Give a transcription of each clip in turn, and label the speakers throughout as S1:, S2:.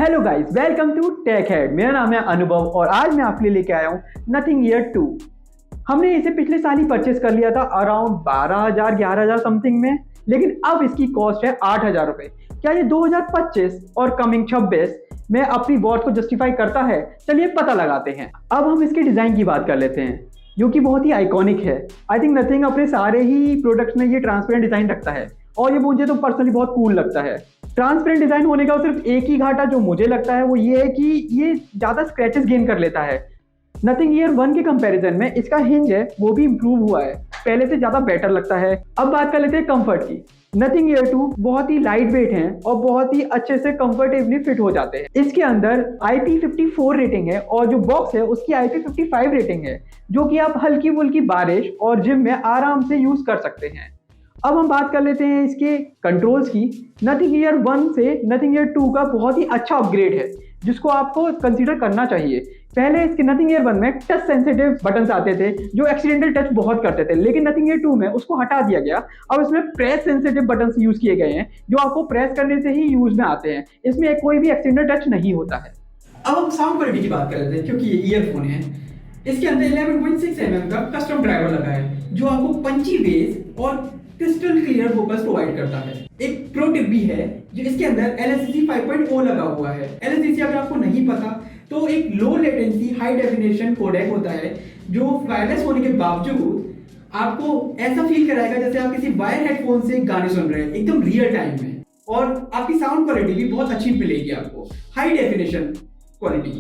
S1: Hello guys, welcome to tech head. मेरा नाम है अनुभव और आज मैं आपके लिए लेके आया हूँ नथिंग ईयर 2। हमने इसे पिछले साल ही परचेस कर लिया था अराउंड 12,000 11,000 समथिंग में, लेकिन अब इसकी कॉस्ट है 8,000 रुपये। क्या ये 2025 और कमिंग 26 में अपनी वॉच को जस्टिफाई करता है? चलिए पता लगाते हैं। अब हम इसके डिज़ाइन की बात कर लेते हैं जो कि बहुत ही आइकॉनिक है। आई थिंक नथिंग अपने सारे ही प्रोडक्ट्स में ये ट्रांसपेरेंट डिज़ाइन रखता है और ये मुझे तो पर्सनली बहुत कूल लगता है। ट्रांसपेरेंट डिजाइन होने का सिर्फ एक ही घाटा जो मुझे लगता है वो ये है कि ये ज़्यादा स्क्रैचेस गेन कर लेता है। नथिंग ईयर 1 के कंपैरिजन में इसका हिंज है वो भी इम्प्रूव हुआ है, पहले से ज़्यादा बेटर लगता है। अब बात कर लेते हैं कंफर्ट की। नथिंग ईयर 2 बहुत ही लाइट वेट है और बहुत ही अच्छे से कंफर्टेबली फिट हो जाते हैं। इसके अंदर IP54 रेटिंग है और जो बॉक्स है उसकी IP55 रेटिंग है, जो कि आप हल्की फुल्की बारिश और जिम में आराम से यूज़ कर सकते हैं। अब हम बात कर लेते हैं इसके कंट्रोल्स की। नथिंग ईयर 1 से नथिंग ईयर 2 का बहुत ही अच्छा अपग्रेड है जिसको आपको कंसीडर करना चाहिए। पहले इसके नथिंग ईयर 1 में टच सेंसिटिव बटन्स आते थे जो एक्सीडेंटल टच बहुत करते थे, लेकिन नथिंग ईयर 2 में उसको हटा दिया गया। अब इसमें प्रेस सेंसिटिव बटन्स यूज किए गए हैं जो आपको प्रेस करने से ही यूज में आते हैं। इसमें कोई भी एक्सीडेंटल टच नहीं होता है।
S2: अब हम साउंड क्वालिटी की बात कर लेते हैं क्योंकि ये ईयरफोन है। इसके अंदर 11.6 mm का कस्टम ड्राइवर लगा है जो आपको पंची बेस और क्रिस्टल क्लियर वोकल्स प्रोवाइड करता है। एक प्रो टिप भी है जो इसके अंदर LSDC 5.0 लगा हुआ है। LSDC अगर आपको नहीं पता तो एक low latency high definition codec होता है जो वायरलेस होने के बावजूद आपको ऐसा फील कराएगा जैसे आप किसी वायर हेडफोन से गाने सुन रहे हैं एकदम रियल टाइम में, और आपकी साउंड क्वालिटी भी बहुत अच्छी मिलेगी आपको, हाई डेफिनेशन क्वालिटी।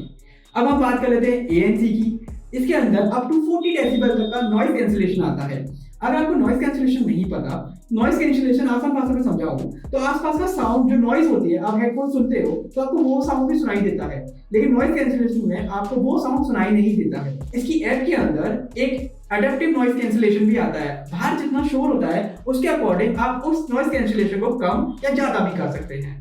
S2: अब हम बात कर लेते हैं ANC की। इसके अंदर अप टू 40 डेसिबल तक का नॉइज कैंसिलेशन आता है। अगर आपको नॉइज कैंसिलेशन नहीं पता, नॉइज कैंसिलेशन आसान भाषा में समझाऊं तो आसपास का साउंड जो नॉइज होती है, आप हेडफोन सुनते हो तो आपको वो साउंड भी सुनाई देता है, लेकिन नॉइज कैंसिलेशन में आपको वो साउंड सुनाई नहीं देता है। इसकी ऐप के अंदर एक अडैप्टिव नॉइज कैंसिलेशन भी आता है। बाहर जितना शोर होता है उसके अकॉर्डिंग आप उस नॉइज कैंसिलेशन को कम या ज्यादा भी कर सकते हैं।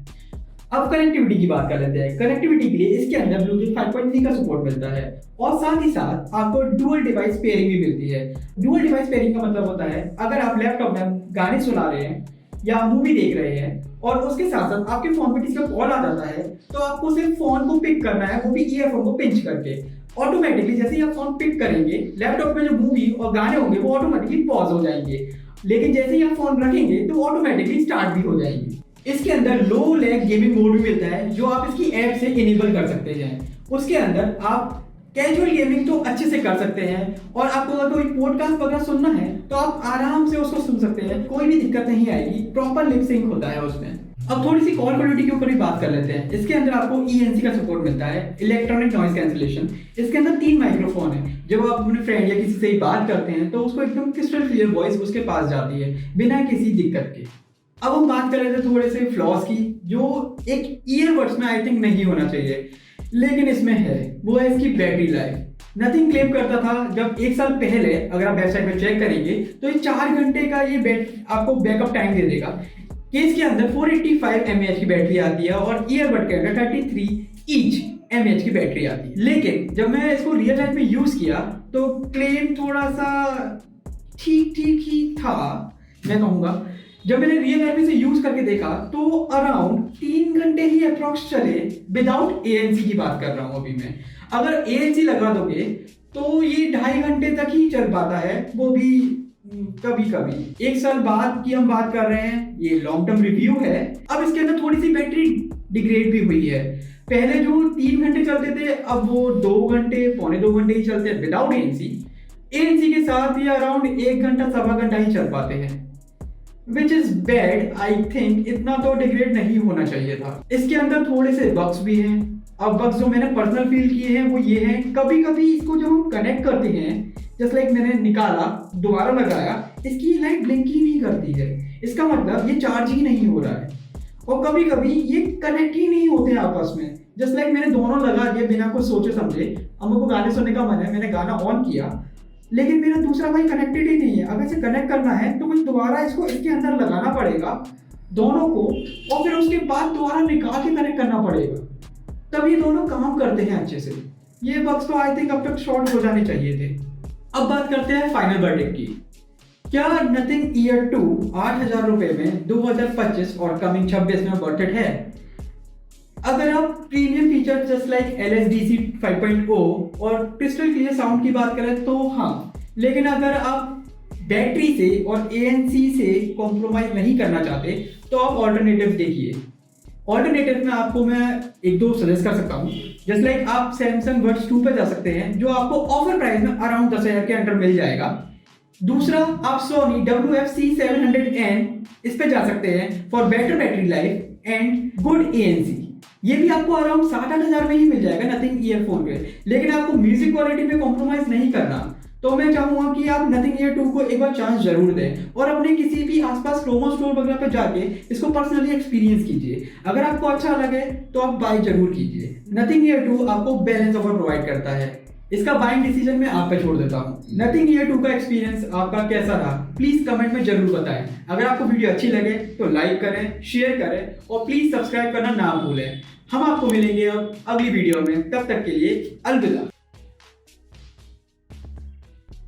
S2: अब कनेक्टिविटी की बात कर लेते हैं। कनेक्टिविटी के लिए इसके अंदर ब्लूटूथ 5.3 का सपोर्ट मिलता है और साथ ही साथ आपको डुअल डिवाइस पेयरिंग भी मिलती है। डुअल डिवाइस पेयरिंग का मतलब होता है अगर आप लैपटॉप में गाने सुना रहे हैं या मूवी देख रहे हैं और उसके साथ साथ आपके फोन पे किसी का कॉल आ जाता है तो आपको सिर्फ फोन को पिक करना है, वो भी ईयरफोन को पिंच करके। ऑटोमेटिकली जैसे ही आप फोन पिक करेंगे, लैपटॉप में जो मूवी और गाने होंगे वो ऑटोमेटिकली पॉज हो जाएंगे, लेकिन जैसे ही आप फोन रखेंगे तो ऑटोमेटिकली स्टार्ट भी हो जाएंगे। इसके अंदर लो लैग गेमिंग मोड भी मिलता है जो आप इसकी ऐप से इनेबल कर सकते हैं। उसके अंदर आप कैजुअल गेमिंग तो अच्छे से कर सकते हैं और आपको अगर कोई पॉडकास्ट वगैरह सुनना है तो आप आराम से उसको सुन सकते हैं, कोई भी दिक्कत नहीं आएगी। प्रॉपर लिप सिंक होता है उसमें। अब थोड़ी सी कॉल क्वालिटी के ऊपर भी बात कर लेते हैं। इसके अंदर आपको ENC का सपोर्ट मिलता है, इलेक्ट्रॉनिक नॉइज कैंसिलेशन। इसके अंदर 3 माइक्रोफोन है। जब आप अपने फ्रेंड या किसी से बात करते हैं तो उसको एकदम क्रिस्टल क्लियर वॉइस उसके पास जाती है बिना किसी दिक्कत के। अब हम बात कर रहे थे थोड़े से फ्लॉस की जो एक ईयरबड्स में आई थिंक नहीं होना चाहिए, लेकिन इसमें है। वो है इसकी बैटरी लाइफ। नथिंग क्लेम करता था जब 1 साल पहले, अगर आप वेबसाइट पे चेक करेंगे तो ये 4 घंटे का ये आपको बैकअप टाइम दे देगा। केस के अंदर 485 mAh की बैटरी आती है और ईयरबड के अंदर 33 ईच mAh की बैटरी आती है। लेकिन जब मैं इसको रियल लाइफ में यूज किया तो क्लेम थोड़ा सा ठीक ही था, मैं कहूँगा। जब मैंने रियल लाइफ में से यूज करके देखा तो अराउंड 3 घंटे ही अप्रॉक्स चले, विदाउट ANC की बात कर रहा हूँ अभी मैं। अगर ANC लगा दोगे तो ये 2.5 घंटे तक ही चल पाता है, वो भी कभी कभी। 1 साल बाद की हम बात कर रहे हैं, ये लॉन्ग टर्म रिव्यू है। अब इसके अंदर थोड़ी सी बैटरी डिग्रेड भी हुई है। पहले जो 3 घंटे चलते थे अब वो 2 घंटे, पौने 2 घंटे ही चलते हैं विदाउट ANC के साथ ये अराउंड 1 घंटा सवा घंटा ही चल पाते हैं, which is bad. I think इतना तो डिग्रेड नहीं होना चाहिए था। इसके अंदर थोड़े से बग्स भी हैं। अब बग्स जो मैंने पर्सनल फील किए हैं वो ये हैं, कभी कभी इसको जब हम कनेक्ट करते हैं, जस्ट लाइक मैंने निकाला दोबारा लगाया, इसकी लाइट ब्लिंक ही नहीं करती है। इसका मतलब ये चार्ज ही नहीं हो रहा है। और कभी कभी ये कनेक्ट ही नहीं होते आपस में। जस्ट लाइक मैंने दोनों लगा दिए बिना कुछ सोचे समझे। अब मुझको गाने सुनने का मन है, मैंने गाना ऑन किया, लेकिन मेरा दूसरा भाई कनेक्टेड ही नहीं है। अगर इसे कनेक्ट करना है तो मुझे दोबारा इसको इसके अंदर लगाना पड़ेगा दोनों को, और फिर उसके बाद दोबारा निकाल के कनेक्ट करना पड़ेगा, तब ये दोनों काम करते हैं अच्छे से। ये बग्स तो आई थिंक अब तक शॉर्ट हो जाने चाहिए थे। अब बात करते हैं फाइनल वर्डिक्ट की। क्या नथिंग ईयर 2 8,000 रुपये में 2025 और कमिंग 26 में वर्थ इट है? अगर आप premium feature just like LSDC 5.0 और क्रिस्टल क्लियर साउंड की बात करें तो हाँ, लेकिन अगर आप बैटरी से और ANC से कॉम्प्रोमाइज नहीं करना चाहते तो आप ऑल्टरनेटिव देखिए। ऑल्टरनेटिव में आपको मैं एक दो सजेस्ट कर सकता हूँ। जस्ट लाइक आप सैमसंग बड्स 2 पे जा सकते हैं, जो आपको ऑफर प्राइस में अराउंड 10,000 के अंडर मिल जाएगा। दूसरा, आप सोनी WFC700N इस पे जा सकते हैं for better battery life and good ANC। ये भी आपको अराउंड 7-8 हज़ार में ही मिल जाएगा नथिंग ईयरफोन पे। लेकिन आपको म्यूजिक क्वालिटी में कॉम्प्रोमाइज नहीं करना, तो मैं चाहूंगा कि आप नथिंग ईयर 2 को एक बार चांस जरूर दें और अपने किसी भी आसपास प्रोमो स्टोर वगैरह पे जाके इसको पर्सनली एक्सपीरियंस कीजिए। अगर आपको अच्छा लगे तो आप बाय जरूर कीजिए। नथिंग ईयर 2 आपको बैलेंस ऑफर प्रोवाइड करता है। इसका बाइंग डिसीजन मैं आप पे छोड़ देता हूँ। नथिंग ईयर 2 का एक्सपीरियंस आपका कैसा रहा प्लीज कमेंट में जरूर बताएं। अगर आपको वीडियो अच्छी लगे तो लाइक करें, शेयर करें और प्लीज सब्सक्राइब करना ना भूलें। हम आपको मिलेंगे अब अगली वीडियो में, तब तक के लिए अलविदा।